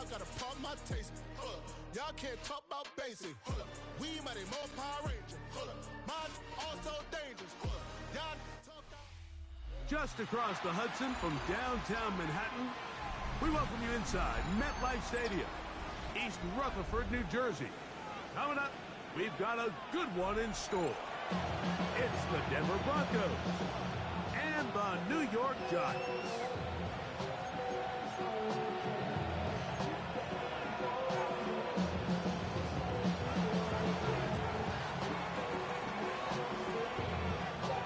got a problem, I taste it. Y'all can't talk about basic. We might more Power Ranger. Mine also dangerous. Y'all talk about... Just across the Hudson from downtown Manhattan, we welcome you inside MetLife Stadium, East Rutherford, New Jersey. Coming up, we've got a good one in store. It's the Denver Broncos and the New York Giants.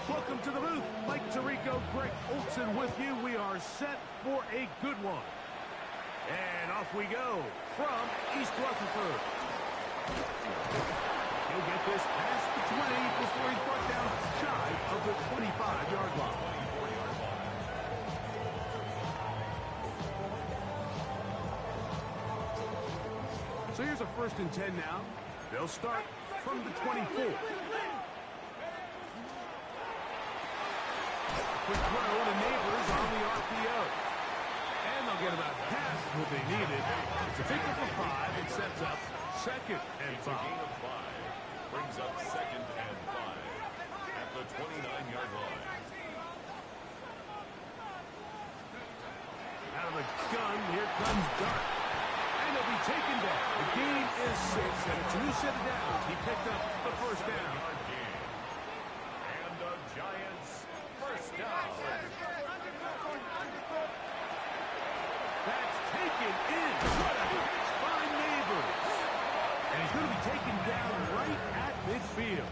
Welcome to the booth. Mike Tirico, Greg Olson with you. We are set for a good one. And off we go from East Rutherford. He'll get this past the 20 before he's brought down shy of the 25-yard line. So here's a 1st and 10 now. They'll start from the 24. Quick throw to Neighbors on the RPO. And they'll get about half what they needed. It's a pickup of 5 and sets up 2nd and 5. It's a gain of 5. Brings up 2nd and 5 at the 29-yard line. Out of the gun, here comes Dart. And he'll be taken down. The gain is 6, and it's a new set of downs. He picked up the 1st down. And the Giants 1st down. That's taken in. What a catch by Neighbors. And he's going to be taken down right at midfield.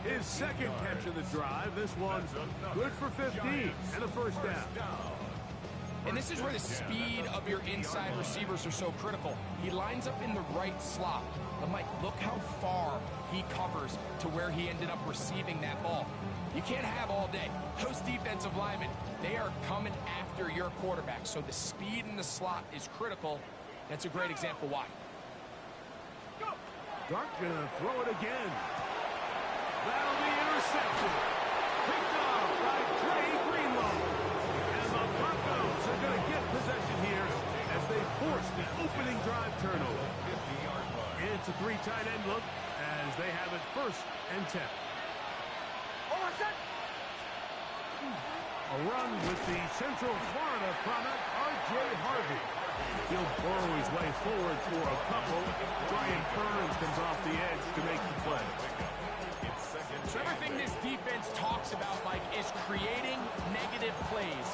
His 2nd catch of the drive. This one's good for 15 and a 1st down. And this is where the speed of your inside receivers are so critical. He lines up in the right slot. But Mike, look how far he covers to where he ended up receiving that ball. You can't have all day. Those defensive linemen, they are coming after your quarterback. So the speed in the slot is critical. That's a great example why. Dart gonna throw it again. That'll be intercepted. Picked off by Dre Greenlaw. And the Broncos are gonna get possession here as they force the opening drive turnover. It's a 3 tight end look as they have it 1st and 10. A run with the Central Florida product, R.J. Harvey. He'll burrow his way forward for a couple. Brian Burns comes off the edge to make the play. So everything this defense talks about, Mike, is creating negative plays.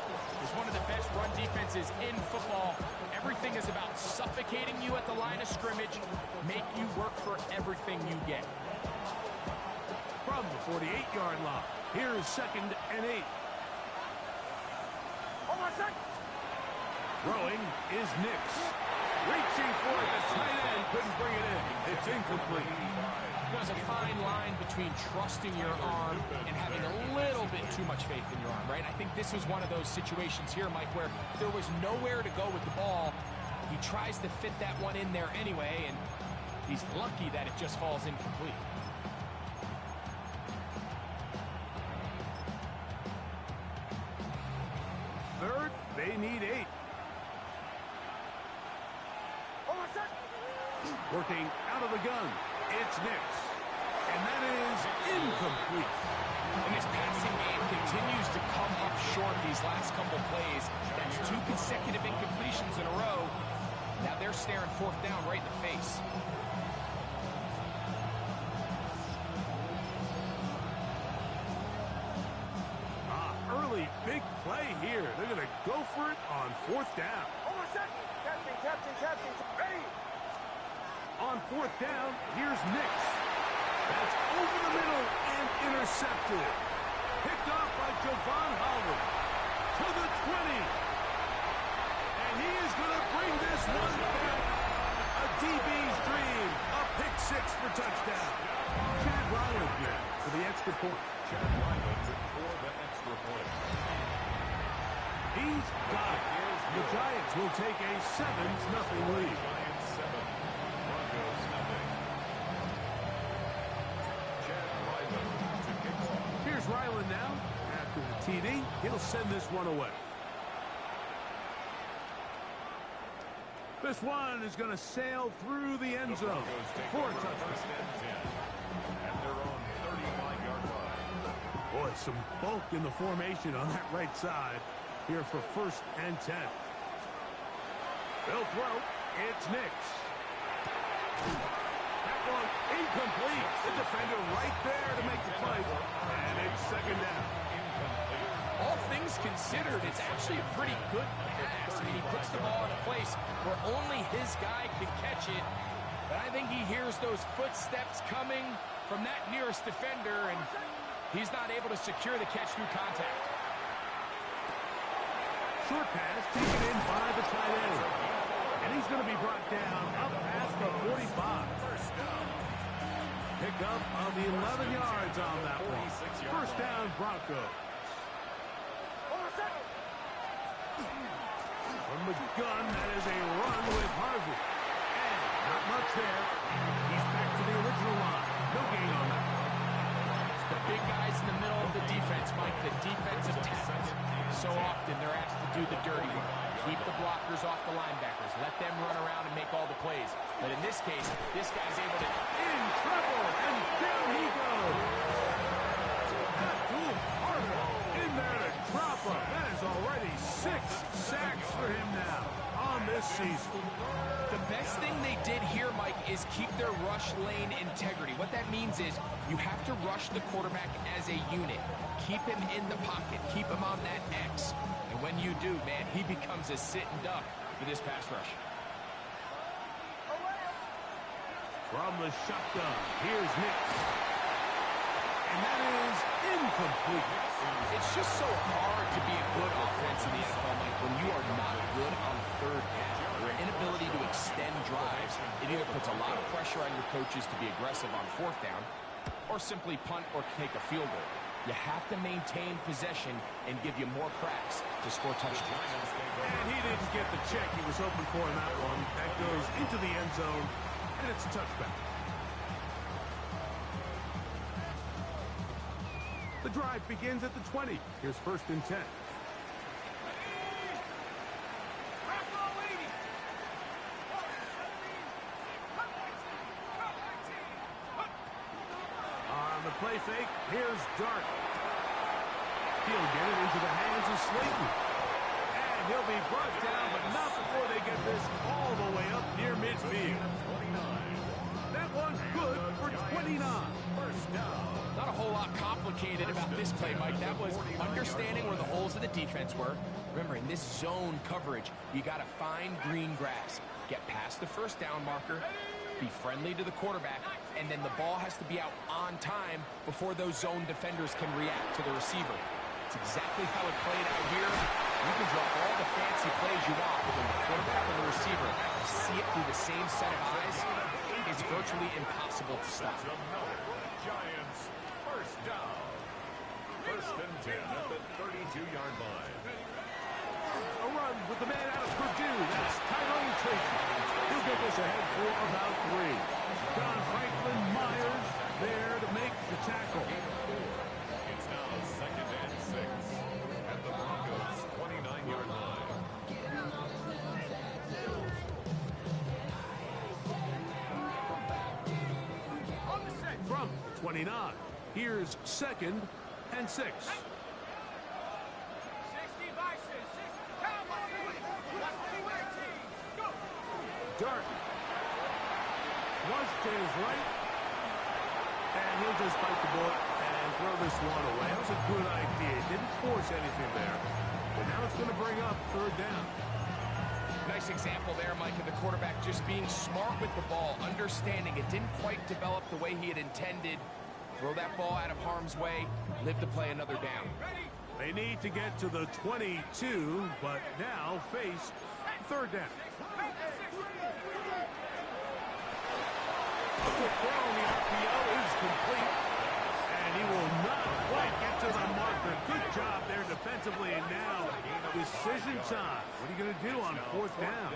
It's one of the best run defenses in football. Everything is about suffocating you at the line of scrimmage, make you work for everything you get. From the 48-yard line, here's 2nd and 8. Throwing is Nix. Reaching for it, the tight end couldn't bring it in. It's incomplete. There's a fine line between trusting your arm and having a little bit too much faith in your arm, right? I think this was one of those situations here, Mike, where there was nowhere to go with the ball. He tries to fit that one in there anyway, and he's lucky that it just falls incomplete. Third, they need 8. Working out of the gun, it's Nix. And that is incomplete. And this passing game continues to come up short these last couple plays. That's 2 consecutive incompletions in a row. Now they're staring 4th down right in the face. Early big play here. They're going to go for it on 4th down. Captain, ready! On 4th down, here's Nix. That's over the middle and intercepted. Picked off by Javon Holland to the 20. And he is going to bring this one back. A DB's dream. A pick 6 for touchdown. Chad Ryland here for the extra point. Chad Ryland for the extra point. He's got it. The Giants will take a 7-0 lead. Giants 7, Broncos 0. Chad Ryland to kick off. Here's Ryland now. After the TD, he'll send this one away. This one is going to sail through the end zone for a touchdown. First and 10 at their own 35-yard line. Boy, some bulk in the formation on that right side here for first and 10. They'll throw. It's Nix. That one incomplete. The defender right there to make the play. And it's second down. All things considered, it's actually a pretty good pass. I mean, he puts the ball in a place where only his guy can catch it. But I think he hears those footsteps coming from that nearest defender, and he's not able to secure the catch through contact. Short pass taken in by the tight end. And he's going to be brought down up past the 45. Pick up on the 11 yards on that one. First down, Broncos. From the gun, that is a run with Harvey. And not much there. He's back to the original line. No gain on that one. The big guys in the middle of the defense, Mike, the defensive tackles. So often they're asked to do the dirty work. Keep the blockers off the linebackers. Let them run around and make all the plays. But in this case, this guy's able to... In trouble, and down he goes. Abdul Harder in there to drop him. That is already 6 sacks for him now on this season. The best thing they did here, Mike, is keep their rush lane integrity. What that means is you have to rush the quarterback as a unit. Keep him in the pocket. Keep him on that X. And when you do, man, he becomes a sitting duck for this pass rush. From the shotgun, here's Nix. And that is incomplete. It's just so hard to be a good offense in the NFL, Mike, when you are not good on third down. Your inability to extend drives, it either puts a lot of pressure on your coaches to be aggressive on fourth down or simply punt or take a field goal. You have to maintain possession and give you more cracks to score touchdowns. And he didn't get the check he was hoping for in that one. That goes into the end zone, and it's a touchback. The drive begins at the 20. Here's first and 10. On the play fake, here's Dart. He'll get it into the hands of Slayton. And he'll be brought down, but not before they get this all the way up near midfield. That one's good for 29. First down. Not a whole lot complicated about this play, Mike. That was understanding where the holes of the defense were. Remember, in this zone coverage, you got to find green grass. Get past the first down marker, be friendly to the quarterback, and then the ball has to be out on time before those zone defenders can react to the receiver. It's exactly how it played out here. You can draw all the fancy plays you want, but when the quarterback and the receiver see it through the same set of eyes, it's virtually impossible to stop. Giants, first down. First and 10 at the 32-yard line. A run with the man out of Purdue. That's Tyrone Tracy. He'll get this ahead for about 3. Don Franklin Myers there to make the tackle. It's now second and 6 at the Broncos' 29-yard line. From 29, here's second and 6. Dart. Flush to his right. And he'll just bite the bullet and throw this one away. That was a good idea. Didn't force anything there. But now it's going to bring up third down. Nice example there, Mike, of the quarterback just being smart with the ball, understanding it didn't quite develop the way he had intended. Throw that ball out of harm's way, live to play another down. They need to get to the 22, but now face third down. The throw on the RPO is complete, and he will not quite get to the marker. Good job there defensively, and now decision time. What are you going to do on fourth down?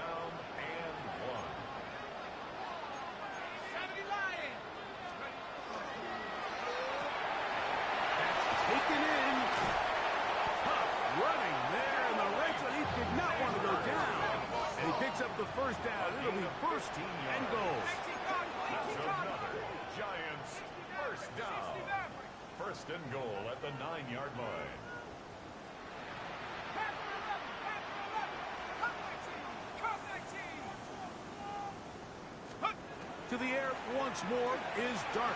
That's taken in. Tough running there in the red zone. He did not want to go down, and he picks up the first down first and goal. That's another Giants first down. First and goal at the 9-yard line. To the air once more is Dart.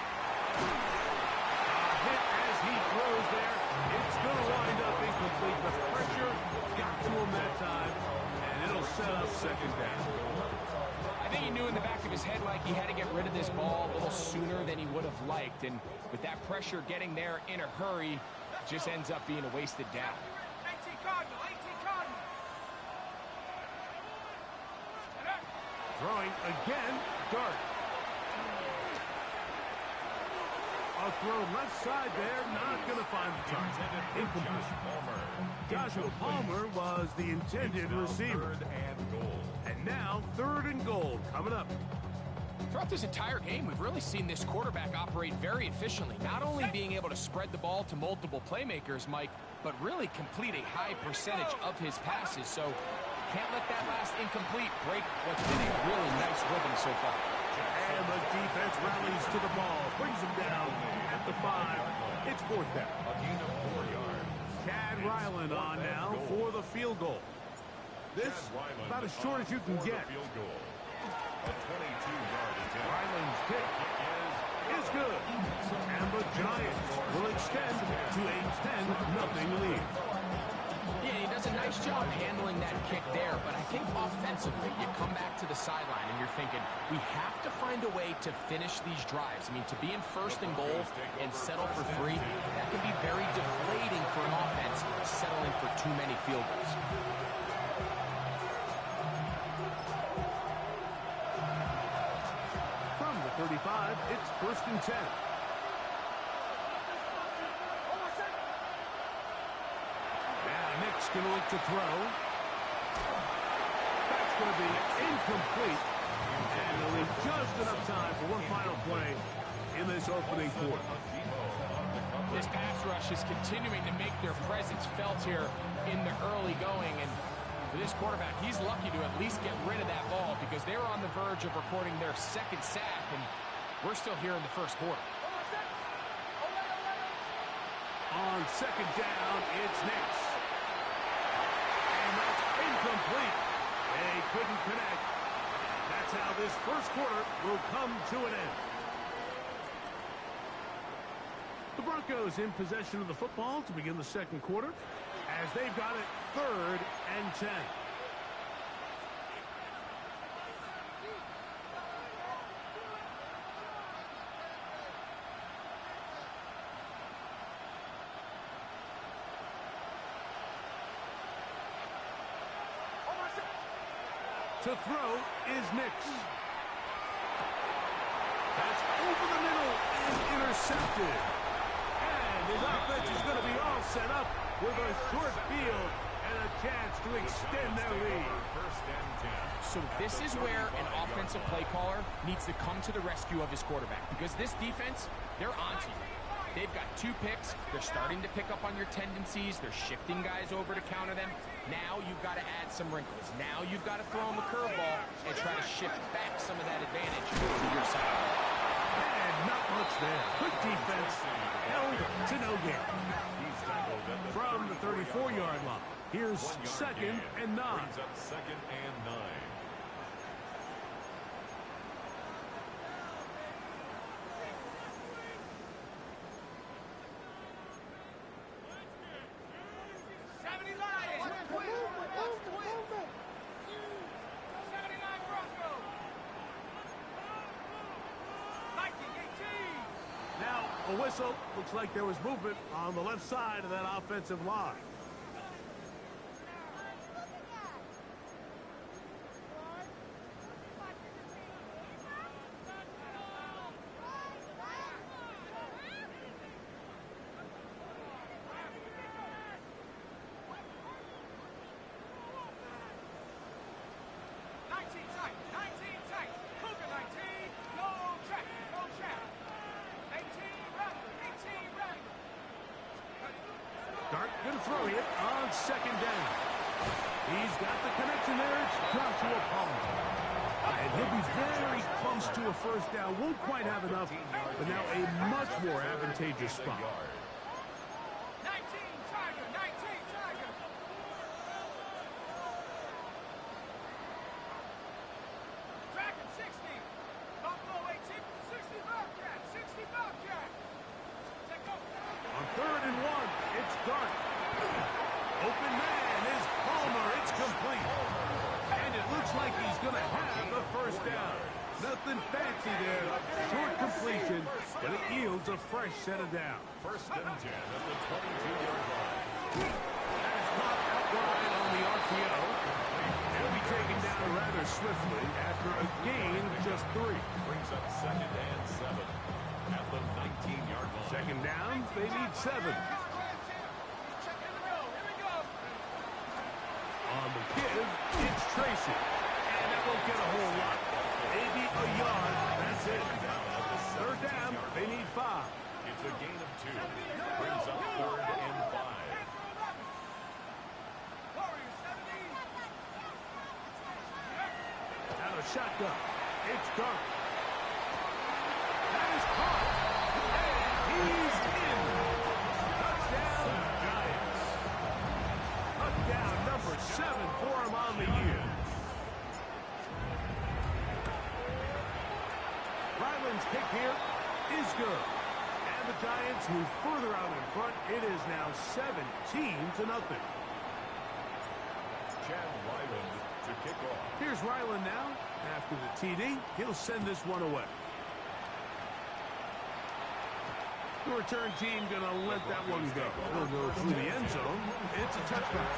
Hit as he throws there. It's going to wind up incomplete. The pressure got to him that time, and it'll set up second down. I think he knew in the back of his head like he had to get rid of this ball a little sooner than he would have liked, and with that pressure getting there in a hurry, it just ends up being a wasted down. Throwing again, Dart. A throw left side there, not going to find the target. Incomplete. Joshua Palmer was the intended receiver. And now third and goal coming up. Throughout this entire game, we've really seen this quarterback operate very efficiently, not only being able to spread the ball to multiple playmakers, Mike, but really complete a high percentage of his passes. So can't let that last incomplete break what's been a really nice rhythm so far. And the defense rallies to the ball, brings him down at the 5. It's fourth down. A gain of 4 yards. Chad Ryland on now for the field goal. This about as short as you can get. A 22-yard attempt. Ryland's kick is good. And the Giants will extend to a 10-0 lead. Yeah, he does a nice job handling that kick there, but I think offensively, you come back to the sideline and you're thinking, we have to find a way to finish these drives. I mean, to be in first and goal and settle for 3, that can be very deflating for an offense settling for too many field goals. From the 35, it's first and 10. Going to look to throw. That's going to be incomplete. And he'll leave just enough time for one final play in this opening quarter. This pass rush is continuing to make their presence felt here in the early going. And for this quarterback, he's lucky to at least get rid of that ball because they're on the verge of recording their second sack. And we're still here in the first quarter. On second down, it's Nix. Incomplete. They couldn't connect. That's how this first quarter will come to an end. The Broncos in possession of the football to begin the second quarter as they've got it 3rd and 10. To throw is Nix. That's over the middle and intercepted. And his offense is going to be all set up with a short field and a chance to extend their lead. First and 10. So this is where an offensive play caller needs to come to the rescue of his quarterback because this defense, they're onto you. They've got 2 picks. They're starting to pick up on your tendencies. They're shifting guys over to counter them. Now you've got to add some wrinkles. Now you've got to throw them a curveball and try to shift back some of that advantage to your side. And not much there. Good defense. Held to no gain. From the 34-yard line, here's second and 9. Brings up second and 9. A whistle. Looks like there was movement on the left side of that offensive line. Dart going to throw it on second down. He's got the connection there. It's Joshua Palmer. A And he'll be very close to a first down. Won't quite have enough, but now a much more advantageous spot. 19, Tiger, 19, Tiger. Dragon, 60. Buffalo, 18, 60 Bobcat, 60 Bobcat. Take off. On 3rd and 1, it's Dart. Open man is Palmer. It's complete. And it looks like he's going to have the first down. Nothing fancy there. Short completion, but it yields a fresh set of downs. 1st and 10 at the 22-yard line. That is caught outright on the RPO. He'll be taken down rather swiftly after a gain of just 3. Brings up 2nd and 7 at the 19-yard line. 2nd down, they need 7. On the give, it's Tracy. And that won't get a whole lot. Maybe a yard. That's it. 3rd down, they need 5. It's a gain of 2. Brings up 3rd and 5. Out of shotgun. It's Dart. That is caught. And he's in. Touchdown, Giants. Touchdown number 7 for him on the year. Ryland's kick here is good. And the Giants move further out in front. It is now 17-0. Chad Ryland to kick off. Here's Ryland now. After the TD, he'll send this one away. The return team going to let that one go. He'll go through the end zone. It's a touchback.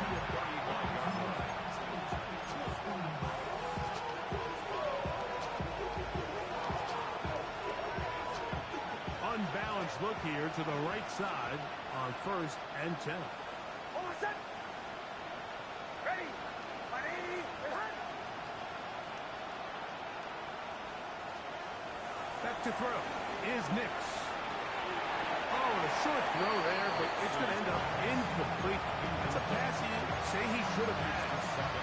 Unbalanced look here to the right side on 1st and 10. Ready? Back to throw is Nix. Oh, a short throw there, but it's going to end up incomplete. It's a pass he say he should have had.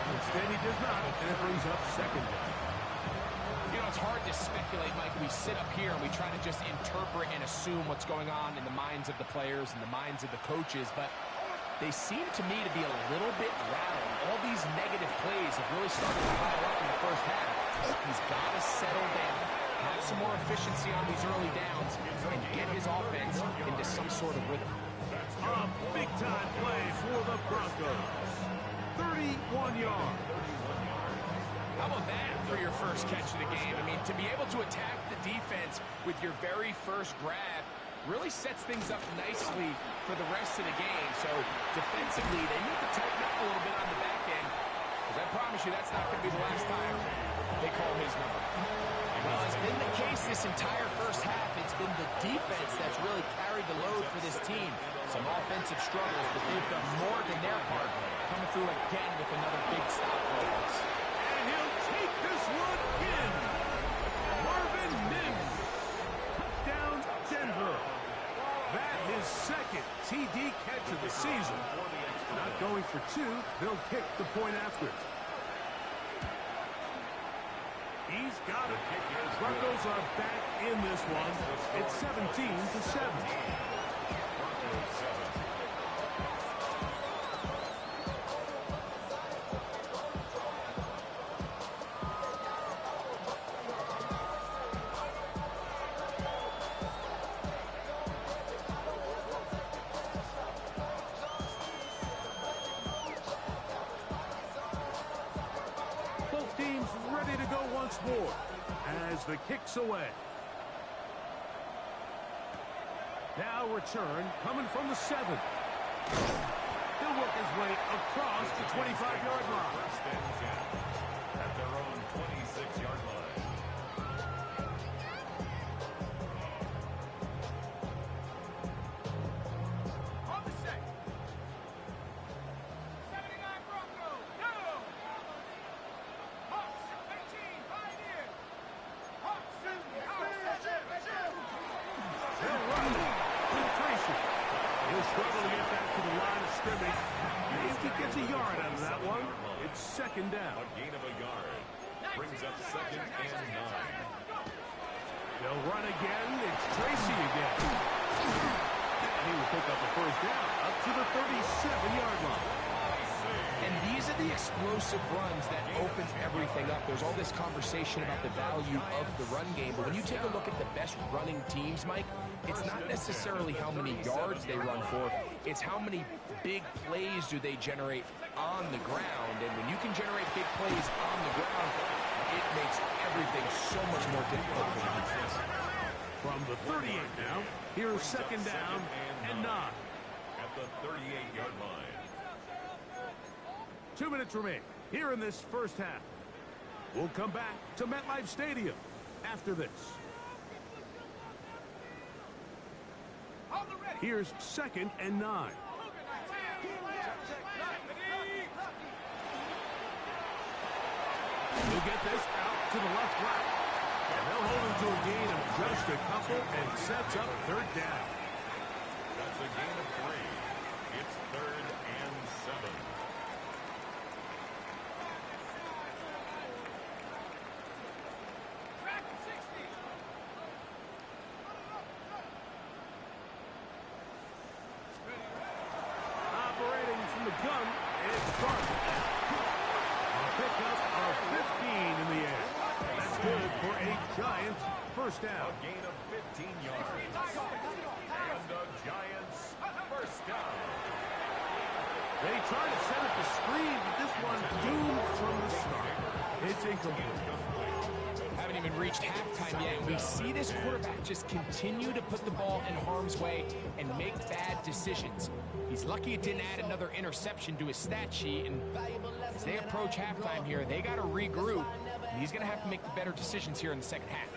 Instead, he does not, and it brings up 2nd down. You know, it's hard to speculate, Mike. We sit up here and we try to just interpret and assume what's going on in the minds of the players and the minds of the coaches, but they seem to me to be a little bit rattled. All these negative plays have really started to pile up in the first half. He's got to settle down, have some more efficiency on these early downs, and get his offense into some sort of rhythm. A big-time play for the Broncos. 31 yards. How about that for your first catch of the game? I mean, to be able to attack the defense with your very first grab really sets things up nicely for the rest of the game. So defensively, they need to tighten up a little bit on the back end, because I promise you that's not going to be the last time they call his number. Well, it's been the case this entire first half. It's been the defense that's really carried the load for this team. Some offensive struggles, but they've done more than their part, coming through again with another big stop for us. And he'll take this one in. Marvin Mims. Touchdown, Denver. That his 2nd TD catch of the season. Not going for 2. They'll kick the point after it. He's got it. Broncos are back in this one. It's 17-7. Both teams ready to go once more as the kick's away. Now return coming from the 7. He'll work his way across the 25-yard line. 1st and 10 at their own 26-yard line. On the set. 79 Broncos. Go! Hawks, 18, Pioneer. Hawks, They'll run with Tracy. He'll struggle to get back to the line of scrimmage. Maybe he gets a yard out of that one. It's 2nd down. A gain of a yard. brings up 2nd and 9. They'll run again. It's Tracy again. And he will pick up the first down up to the 37-yard line. And these are the explosive runs that open everything up. There's all this conversation about the value of the run game, but when you take a look at the best running teams, Mike, it's not necessarily how many yards they run for, it's how many big plays do they generate on the ground. And when you can generate big plays on the ground, it makes everything so much more difficult for the defense. From the 38 now, here's 2nd down and 9. At the 38-yard line. 2 minutes remain here in this first half. We'll come back to MetLife Stadium after this. Here's 2nd and 9. He'll get this out to the left flat. And they'll hold him to a gain of just a couple and sets up 3rd down. That's a gain of 3. It's 3rd and 7. Operating from the gun, it's Dark. A pickup of 15 in the air. That's good for a Giants first down. A gain of 15 yards. And the Giants first down. They try to set up the screen, but this one doomed from the start. It's incomplete. Haven't even reached halftime yet. We see this quarterback just continue to put the ball in harm's way and make bad decisions. He's lucky it didn't add another interception to his stat sheet, and as they approach halftime here, they got to regroup, and he's going to have to make the better decisions here in the second half.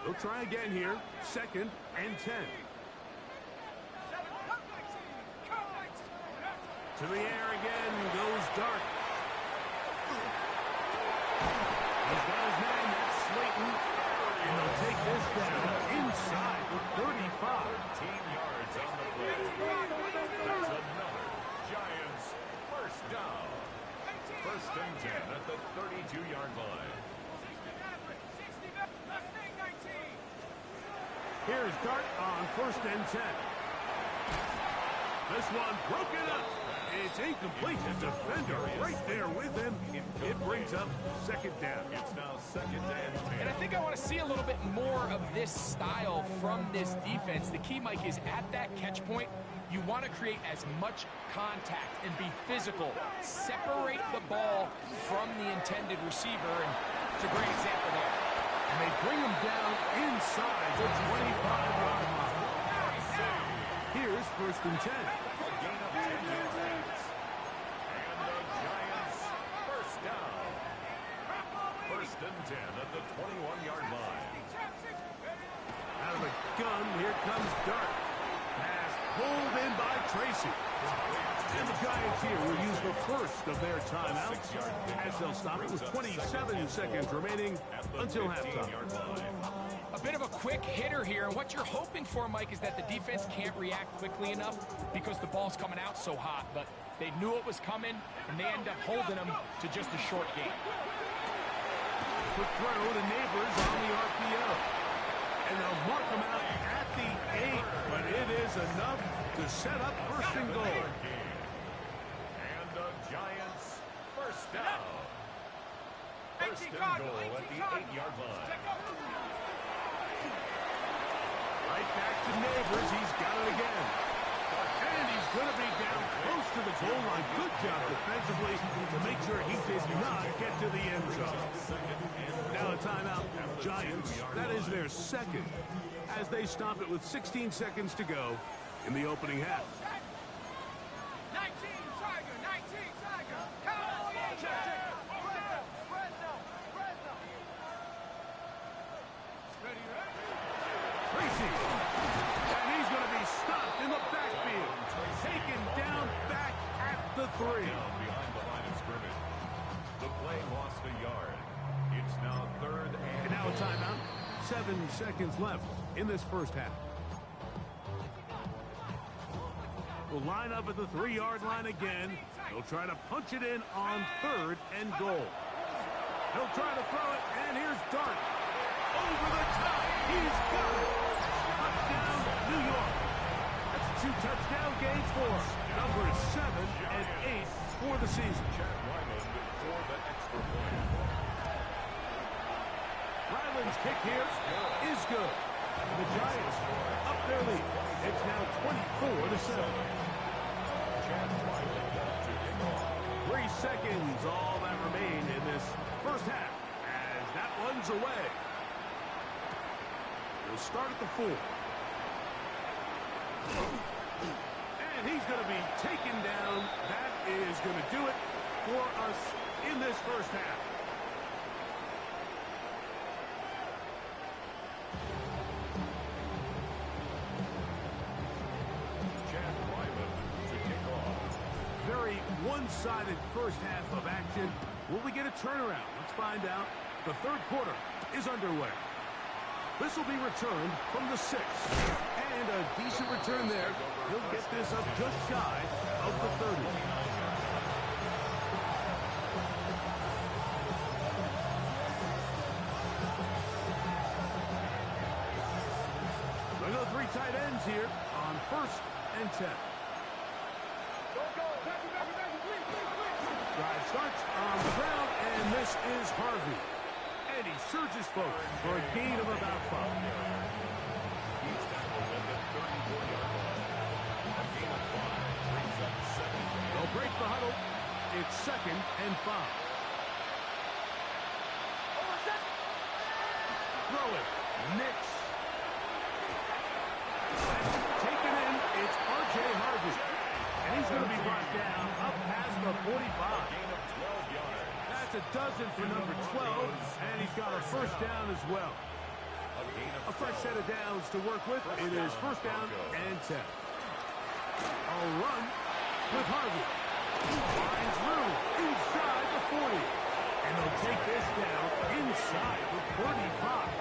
They'll try again here, 2nd and 10. To the air again goes Dark. He's got his man, that's Slayton. And they'll take this down inside the 35. 13 yards on the play. That's another Giants first down. 1st and 10 at the 32-yard line. Here's Dart on 1st and 10. This one broken up. It's incomplete. The defender right there with him. It brings up 2nd down. It's now 2nd and 10. And I think I want to see a little bit more of this style from this defense. The key, Mike, is at that catch point, you want to create as much contact and be physical. Separate the ball from the intended receiver, and it's a great example there. And they bring him down inside the 25-yard line. Here's 1st and 10. A gain of 10 yards. And the Giants first down. 1st and 10 at the 21-yard line. Out of the gun, here comes Dart. Pass pulled in by Tracy. And the Giants here will use the first of their timeouts as they'll stop it with 27 seconds remaining until halftime. A bit of a quick hitter here, and what you're hoping for, Mike, is that the defense can't react quickly enough because the ball's coming out so hot, but they knew it was coming, and they end up holding them to just a short gain. Quick throw to Neighbors on the RPO. And they'll mark them out at the 8, but it is enough to set up 1st and goal. And the Giants first down. 1st and goal at the 8-yard line. Right back to Neighbors. He's got it again. And he's going to be down close to the goal line. Good job defensively to make sure he did not get to the end zone. Now a timeout. Giants, that is their 2nd, as they stop it with 16 seconds to go in the opening half. 19 Tiger, 19 Tiger. Tracy. And he's going to be stopped in the backfield. Taken down back at the 3. Down behind the line of scrimmage. The play lost a yard. It's now 3rd And now a timeout. 7 seconds left in this first half. We'll line up at the 3-yard line again. They'll try to punch it in on 3rd and goal. He'll try to throw it, and here's Dart. Over the top. He's got it. Touchdown, New York. That's a 2-touchdown game for numbers 7 and 8 for the season. Chad Ryland for the extra point. Ryland's kick here is good. The Giants up their lead. It's now 24-7. Chad Ryland to kick off. 3 seconds, all that remain in this first half as that one's away. He'll start at the 4. And he's going to be taken down. That is going to do it for us in this first half. Chad Ryland to kick off. Very one-sided first half of action. Will we get a turnaround? Let's find out. The third quarter is underway. This will be returned from the 6. And a decent return there. He'll get this up just shy of the 30. Another 3 tight ends here on 1st and 10. Drive starts on the ground, and this is Harvey. And he surges forward for a gain of about 5. He's tackled at the 34-yard line. A gain of 5 brings up 7. They'll break the huddle. It's 2nd and 5. Throw it. Nix. Taken in. It's R.J. Harvey. And he's going to be brought down up past the 45. Gain of 12 yards. That's a dozen for number 12, and he's got a first down as well. A fresh set of downs to work with. It is first down and 10. A run with Harvey. Finds room inside the 40. And they'll take this down inside the 35.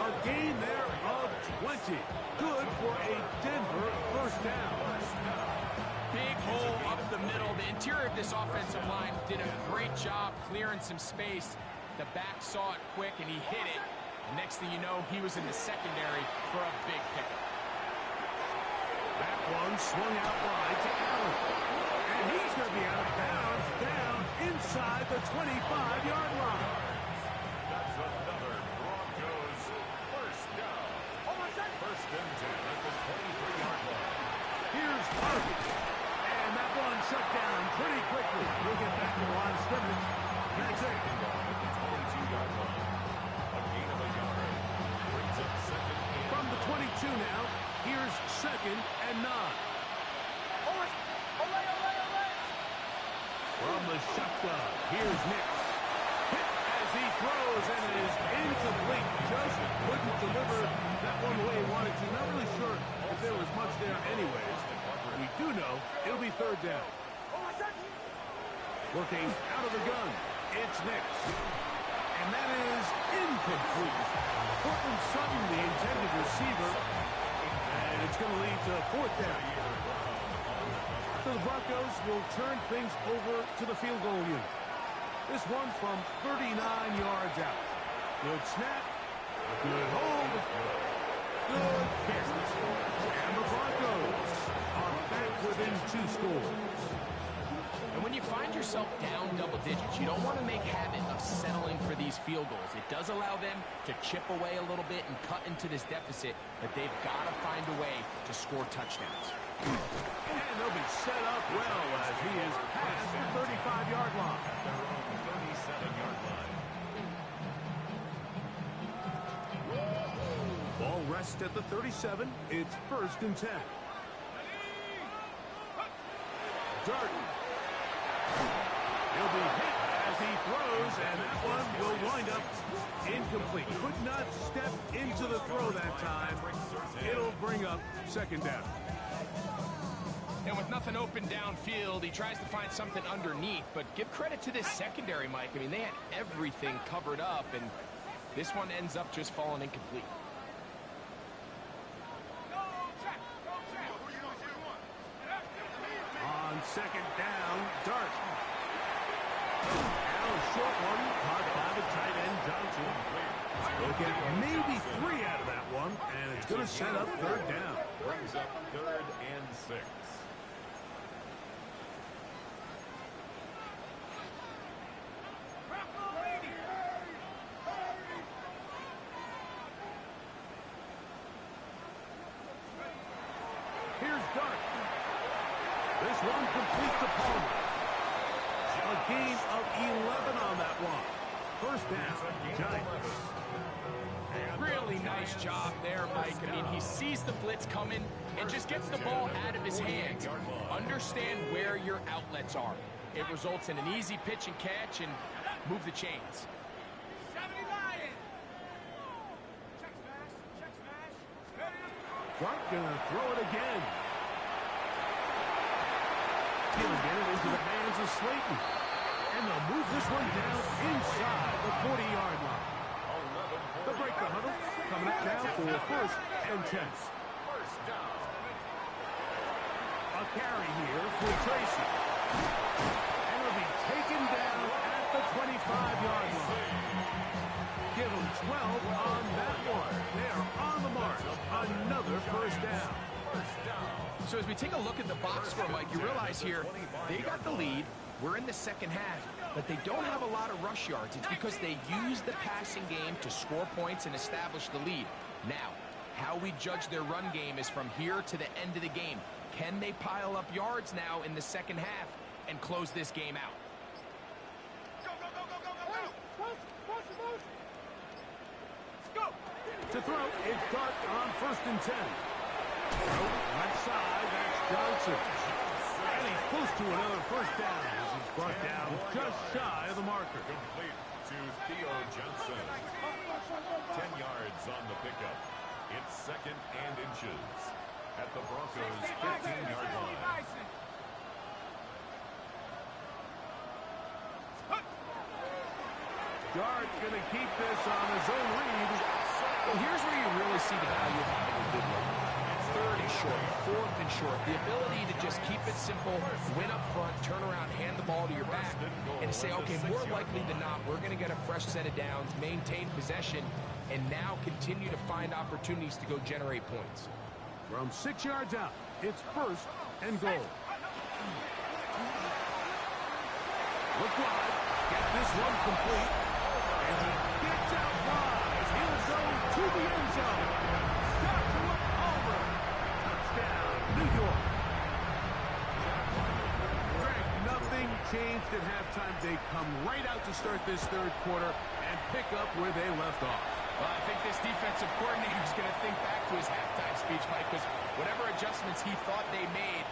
A gain there of 20. Good for a Denver first down. Big hole up the middle. The interior of this offensive line did a great job clearing some space. The back saw it quick, and he hit it. And next thing you know, he was in the secondary for a big pickup. That one swung out wide to Allen. And he's going to be out of bounds down inside the 25-yard line. That's another Broncos first down. First and 10 at the 23-yard line. Here's Harvey. And that one shut down pretty quickly. He'll get back to the line of scrimmage. That's it. At the 22-yard line. A gain of a yard. Brings up 2nd and From the 22 now, here's 2nd and 9. From the shotgun, here's Nix. Hit as he throws, and it is incomplete. Just couldn't deliver that one the way he wanted to. Not really sure if there was much there anyways. We do know it'll be third down. Working out of the gun, it's Nix. And that is incomplete. Cortland Sutton, the intended receiver. And it's going to lead to fourth down. So the Broncos will turn things over to the field goal unit. This one from 39 yards out. Good snap. Good hold. Good kick. And the Broncos are back within 2 scores. And when you find yourself down double digits, you don't want to make habit of settling for these field goals. It does allow them to chip away a little bit and cut into this deficit, but they've got to find a way to score touchdowns. And they'll be set up well as he is past the 35-yard line. their own 37-yard line. Ball rests at the 37. It's 1st and 10. Darden. He'll be hit as he throws, and that one will wind up incomplete. Could not step into the throw that time. It'll bring up 2nd down. And with nothing open downfield, he tries to find something underneath. But give credit to this secondary, Mike. I mean, they had everything covered up, and this one ends up just falling incomplete. On 2nd down, Dart. Now short one, caught by the tight end Johnson. Look at maybe 3 out of that one, and it's going to set up third down. Brings up 3rd and 6. Here's Dart. This one complete to Palmer. A gain of 11 on that one. First down, Giants. Really nice job there, Mike. I mean, he sees the blitz coming and just gets the ball out of his hands. Understand where your outlets are. It results in an easy pitch and catch and move the chains. 70 Lions. Check smash. Clark gonna throw it again. He'll get it into the hands of Slayton. And they'll move this one down inside the 40-yard line. They'll break the huddle. Coming up now for 1st and 10. First down. A carry here for Tracy. And it'll be taken down at the 25-yard line. Give them 12 on that one. They're on the mark. Another first down. So as we take a look at the box score, Mike, you realize here they got the lead. We're in the second half, but they don't have a lot of rush yards. It's because they use the passing game to score points and establish the lead. Now, how we judge their run game is from here to the end of the game. Can they pile up yards now in the second half and close this game out? Go. To throw, it's Dart on 1st and 10. Left side, that's Johnson. And he's close to another first down as he's brought down just shy of the marker. Complete to Theo Johnson. 10 yards on the pickup. It's 2nd and inches at the Broncos' 15-yard line. Dart going to keep this on his own read. Well, here's where you really see the value of having a good run. 3rd and short, 4th and short. The ability to just keep it simple, win up front, turn around, hand the ball to your back, and to say, okay, more likely than not, we're going to get a fresh set of downs, maintain possession, and now continue to find opportunities to go generate points. From 6 yards out, it's 1st and goal. Look wide, get this one complete, and he gets out wide. He'll go to the end zone. Joshua Palmer, touchdown, New York. Greg, nothing changed at halftime. They come right out to start this 3rd quarter and pick up where they left off. Well, I think this defensive coordinator is going to think back to his halftime speech, Mike, because whatever adjustments he thought they made,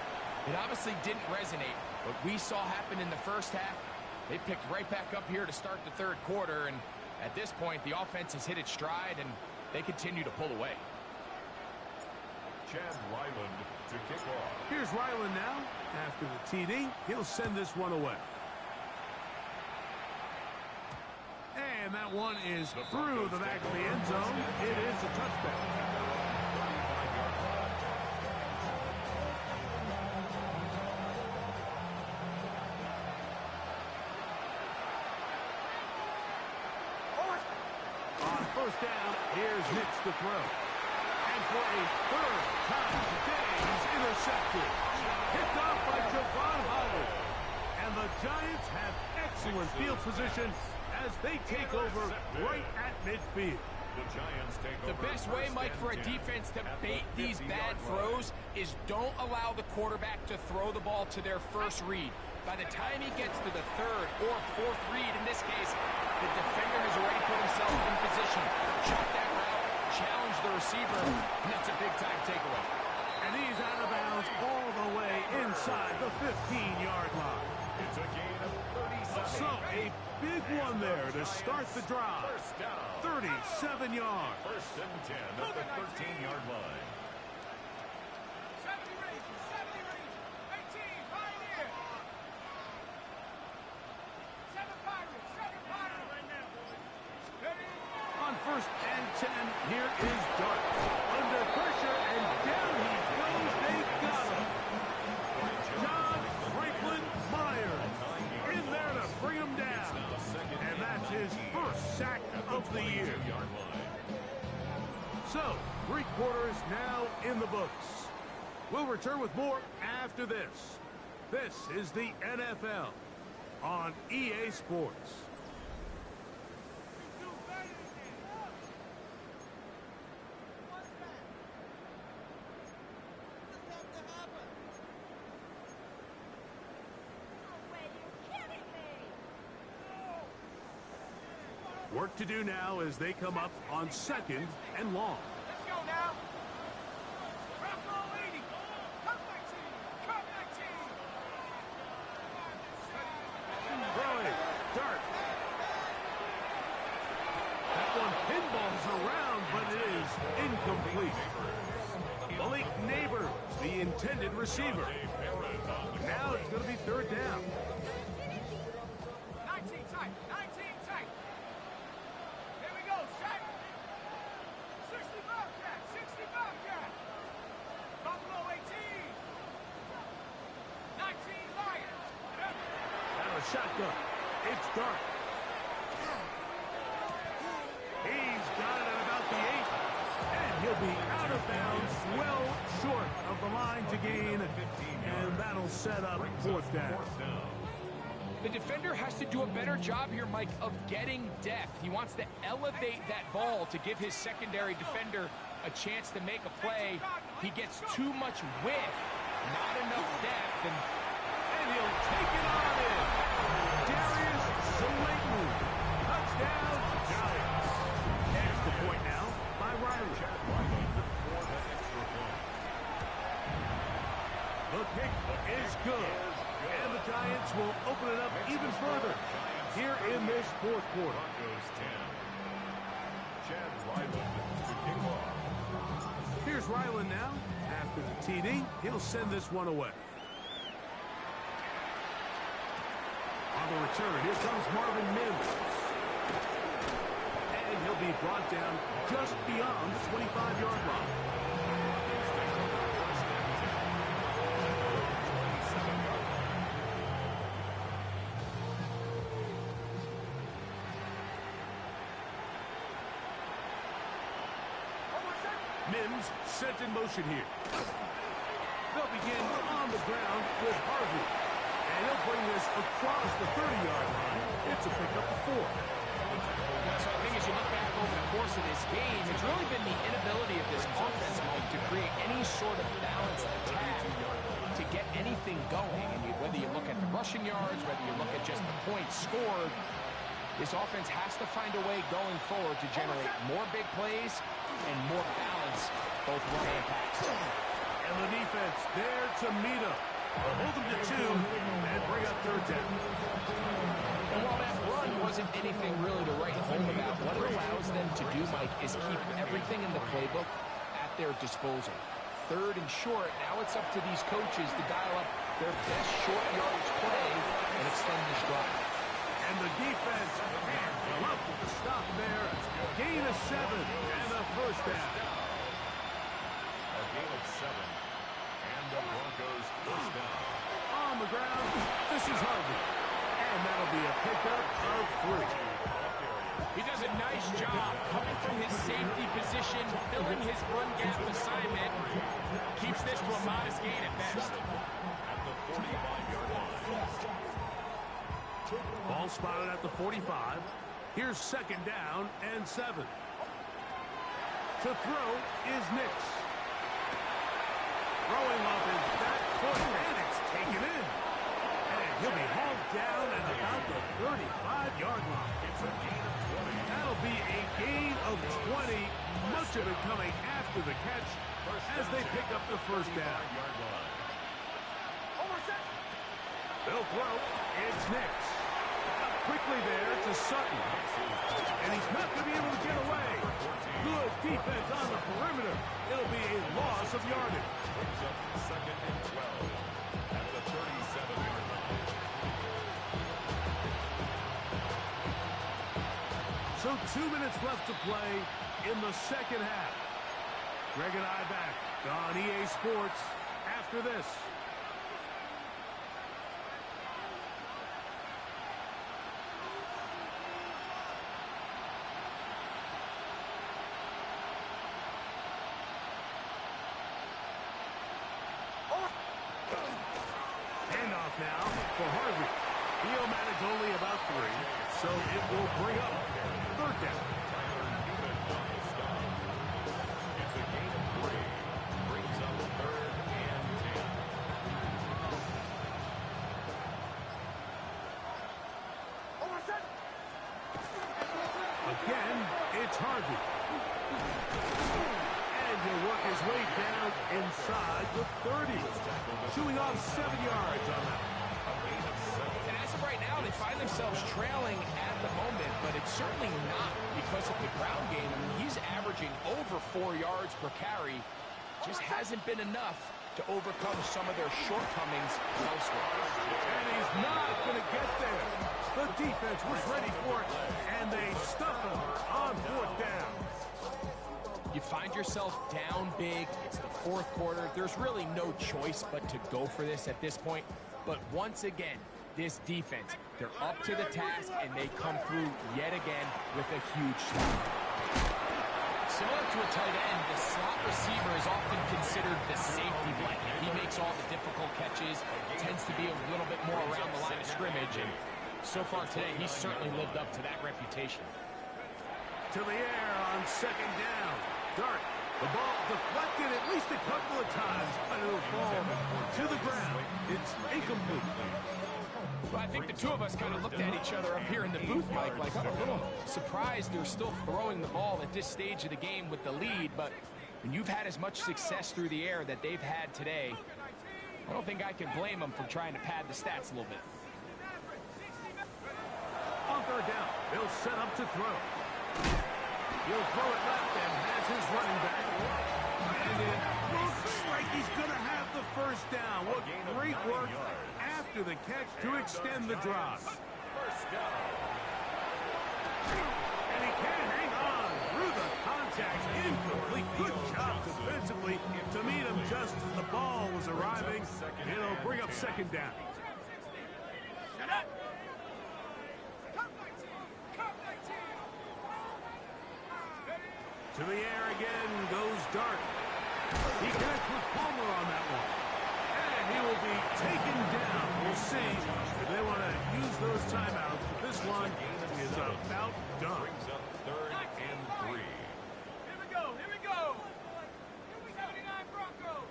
it obviously didn't resonate. What we saw happen in the first half, they picked right back up here to start the 3rd quarter, and at this point, the offense has hit its stride, and they continue to pull away. Chad Ryland to kick off. Here's Ryland now. After the TD, he'll send this one away. And that one is through the back of the end zone. It is a touchback. On 1st down, here's Nix to throw. And for a 3rd time today, he's intercepted. Picked off by Javon Howard. And the Giants have excellent field position as they take over right at midfield. The Giants take The over best way, 1st Mike, for a and 10 defense to at the bait these 50-yard bad line. throws is don't allow the quarterback to throw the ball to their first read. By the time he gets to the 3rd or 4th read, in this case, the defender has already put himself in position. Shot that route, challenge the receiver, and that's a big-time takeaway. And he's out of bounds all the way inside the 15-yard line. It's a gain of 37. So a big one there to start the drive. First down. 37 yards. 1st and 10 at the 13-yard line. 70 Rangers, 18 Pioneer. 7 Pirates, 7 Pirates. Right now, boys. On 1st and 10, here is Dart. Under pressure, and down he goes. They got him. John Franklin Myers in there to bring him down. his first sack of the year. So, 3 quarters now in the books. We'll return with more after this. This is the NFL on EA Sports. Work to do now as they come up on 2nd and long. Let's go now. Bronco 80. Come back team. Come back team. Throwing. Dart. That one pinballs around, but it is incomplete. Malik Neighbors, the intended receiver. Now it's going to be 3rd down. 19 tight. 19 tight. Here we go. Set. 60 Bobcat. 60 Bobcat. Buffalo 18. 19 Lions. Now a shotgun. It's Dart. He's got it at about the 8. And he'll be out of bounds, well short of the line to gain. And that'll set up 4th down. The defender has to do a better job here, Mike, of getting depth. He wants to elevate that ball to give his secondary defender a chance to make a play. He gets too much width, not enough depth, And he'll take it on in. Darius Slayton. Touchdown, Giants. There's the point now by Riley. The kick is good. And the Giants will open it up even further here in this 4th quarter. Chad Ryland to kick off. Here's Ryland now. After the TD, he'll send this one away. On the return, here comes Marvin Mims. And he'll be brought down just beyond the 25-yard line. Mims sent in motion here. They'll begin on the ground with Harvey. And he'll bring this across the 30-yard line. It's a pickup of 4. So I think as you look back over the course of this game, it's really been the inability of this offense, Mike, to create any sort of balanced attack to get anything going. And whether you look at the rushing yards, whether you look at just the points scored, this offense has to find a way going forward to generate more big plays and more balance, both run and pass. And the defense there to meet him. Hold them to 2 and bring up 3rd down. And while that run wasn't anything really to write home about, what it allows them to do, Mike, is keep everything in the playbook at their disposal. 3rd and short, now it's up to these coaches to dial up their best short yardage play and extend this drive. And the defense, man, love with the stop there. Gain of 7 and a 1st down. A gain of 7. And the Broncos 1st down. On the ground, this is Harvey. And that'll be a pickup of 3. He does a nice job coming from his safety position, filling his run gap assignment. Keeps this to a modest gain at best. At the 45-yard line. Ball spotted at the 45. Here's 2nd down and 7. To throw is Nix. Throwing off his back foot, and it's taken in. And he'll be hauled down at about the 35-yard line. It's a gain of 20. That'll be a gain of 20, much of it coming after the catch as they pick up the 1st down. They'll throw. It's Nix. Quickly there to Sutton. And he's not going to be able to get away. Good defense on the perimeter. It'll be a loss of yardage. Brings up 2nd and 12 at the 37-yard line. So 2 minutes left to play in the 2nd half. Greg and I back on EA Sports after this. only about 3, so it will bring up 3rd down. It's a gain of 3. Brings up 3rd and 10. Again, it's Harvey. And he'll work his way down inside the 30. Shooing off 7 yards on that. And as of right now, they find themselves trailing at the moment, but it's certainly not because of the ground game. I mean, he's averaging over 4 yards per carry. Just hasn't been enough to overcome some of their shortcomings elsewhere. And he's not going to get there. The defense was ready for it, and they stuff him on 4th down. You find yourself down big. It's the 4th quarter. There's really no choice but to go for this at this point. But once again, this defense, they're up to the task, and they come through yet again with a huge stop. Similar to a tight end, the slot receiver is often considered the safety blanket. He makes all the difficult catches, tends to be a little bit more around the line of scrimmage, and so far today, he's certainly lived up to that reputation. To the air on 2nd down. Dart. The ball deflected at least a couple of times, but it'll fall to the ground. It's incomplete. Well, I think the two of us kind of looked at each other up here in the booth, Mike, like I'm a little surprised they're still throwing the ball at this stage of the game with the lead, but when you've had as much success through the air that they've had today, I don't think I can blame them for trying to pad the stats a little bit. On 3rd down, they'll set up to throw. He'll throw it left and has his running back. And it looks like he's going to have the 1st down. What great work after the catch to extend the drive. First down. And he can't hang on through the contact. Incomplete. Good job defensively to meet him just as the ball was arriving. It'll bring up 2nd down. To the air again goes Dart. He connects with Palmer on that one. And he will be taken down. We'll see if they want to use those timeouts. But this one is about done. Brings up 3rd and 3. Here we go, here we go. 79 Broncos.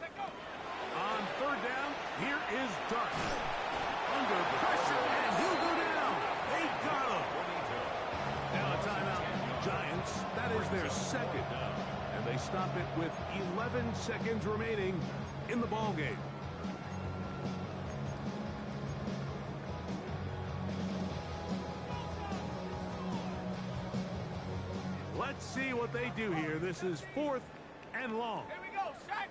Take go. On 3rd down, here is Dart. Under pressure, and he'll go down. They got him. Now a timeout. Giants, that is their 2nd. And they stop it with 11 seconds remaining in the ball game. Let's see what they do here. This is 4th and long. Here we go, set.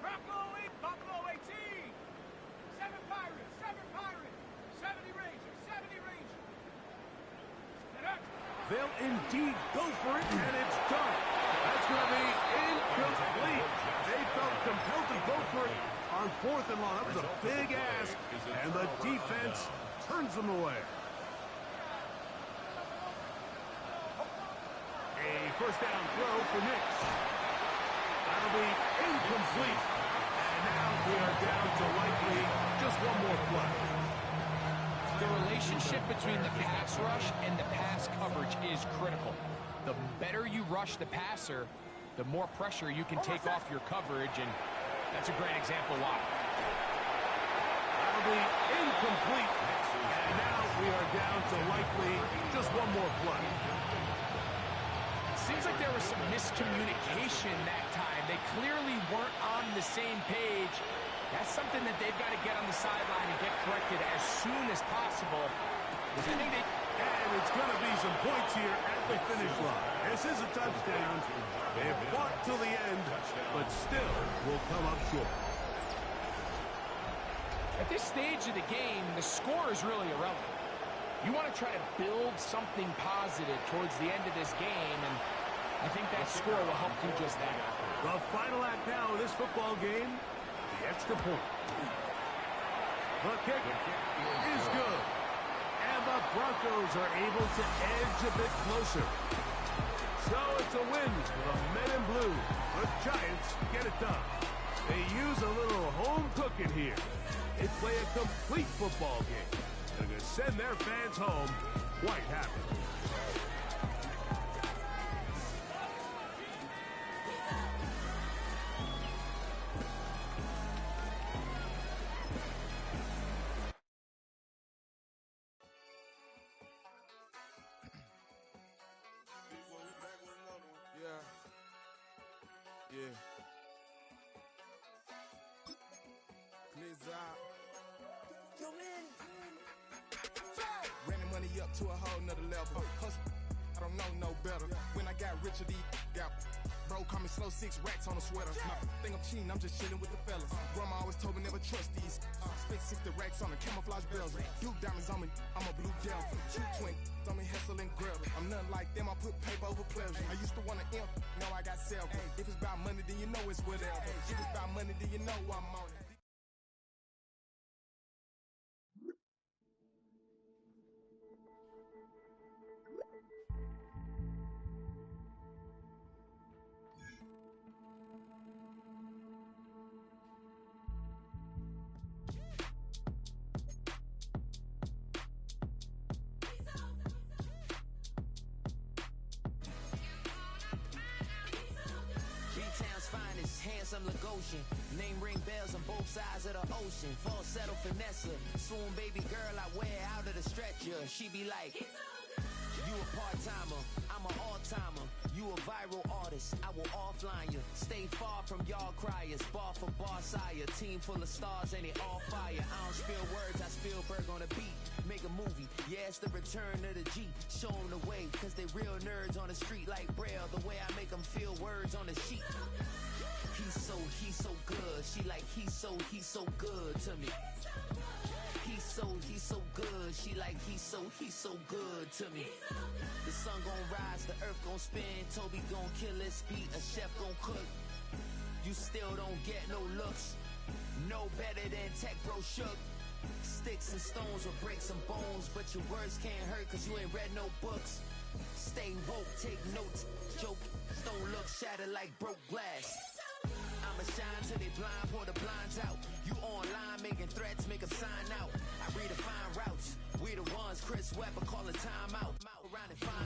Bronco 8, Buffalo 18. 7 Pirates, 70 Rangers, 70 Rangers. Get up. They'll indeed go for it, and it's done. That's going to be incomplete. They felt compelled to go for it on 4th and long. That was a big ask, and the defense turns them away. A 1st down throw for Nix. That'll be incomplete. And now we are down to likely just one more play. The relationship between the pass rush and the pass coverage is critical. The better you rush the passer, the more pressure you can take off your coverage, and that's a great example why. That'll be incomplete. And now we are down to likely just one more play. Seems like there was some miscommunication that time. They clearly weren't on the same page. That's something that they've got to get on the sideline and get corrected as soon as possible. Because I think they... And it's going to be some points here at the finish line. This is a touchdown. They've fought till the end, but still will come up short. At this stage of the game, the score is really irrelevant. You want to try to build something positive towards the end of this game, and I think that score will help do just that. The final act now of this football game, the extra point. The kick is good. And the Broncos are able to edge a bit closer. So it's a win for the men in blue. The Giants get it done. They use a little home cooking here. It's play a complete football game. They're going to send their fans home quite happy. Yeah. Clears out. Yo, man. Ran the money up to a whole nother level. Hustle, I don't know no better. When I got rich, these got bro, call me slow 6 racks on a sweater. My think I'm cheating, I'm just chilling with the fellas. Grandma always told me never trust these. Spent 60 racks on the camouflage bells. Blue diamonds on me, I'm a blue devil. 2 twin on me, Hessel and Gretel. I'm nothing like them, I put paper over pleasure. I used to want to imp, now I got several. If it's about money, then you know it's whatever. If it's about money, then you know I'm on it. Handsome Lagosian, name ring bells on both sides of the ocean. Falsetto Vanessa, soon baby girl I wear out of the stretcher. She be like, you a part-timer, I'm an all-timer. You a viral artist, I will offline you. Stay far from y'all criers, bar for bar sire. Team full of stars and it all fire. I don't spill words, I Spielberg on the beat. Make a movie, yeah, it's the return of the G. Show them the way, cause they real nerds on the street like Braille. The way I make them feel words on the sheet. He's so good. She like, he's so good to me. He's so good. She like, he's so good to me. The sun gon' rise, the earth gon' spin. Toby gon' kill this beat, a chef gon' cook. You still don't get no looks. No better than Tech Bro Shook. Sticks and stones will break some bones, but your words can't hurt cause you ain't read no books. Stay woke, take notes, joke. Don't look shattered like broke glass. I'ma shine till they blind, pour the blinds out. You online making threats, make them sign out. I redefine routes. We the ones Chris Webber call a timeout. Around and find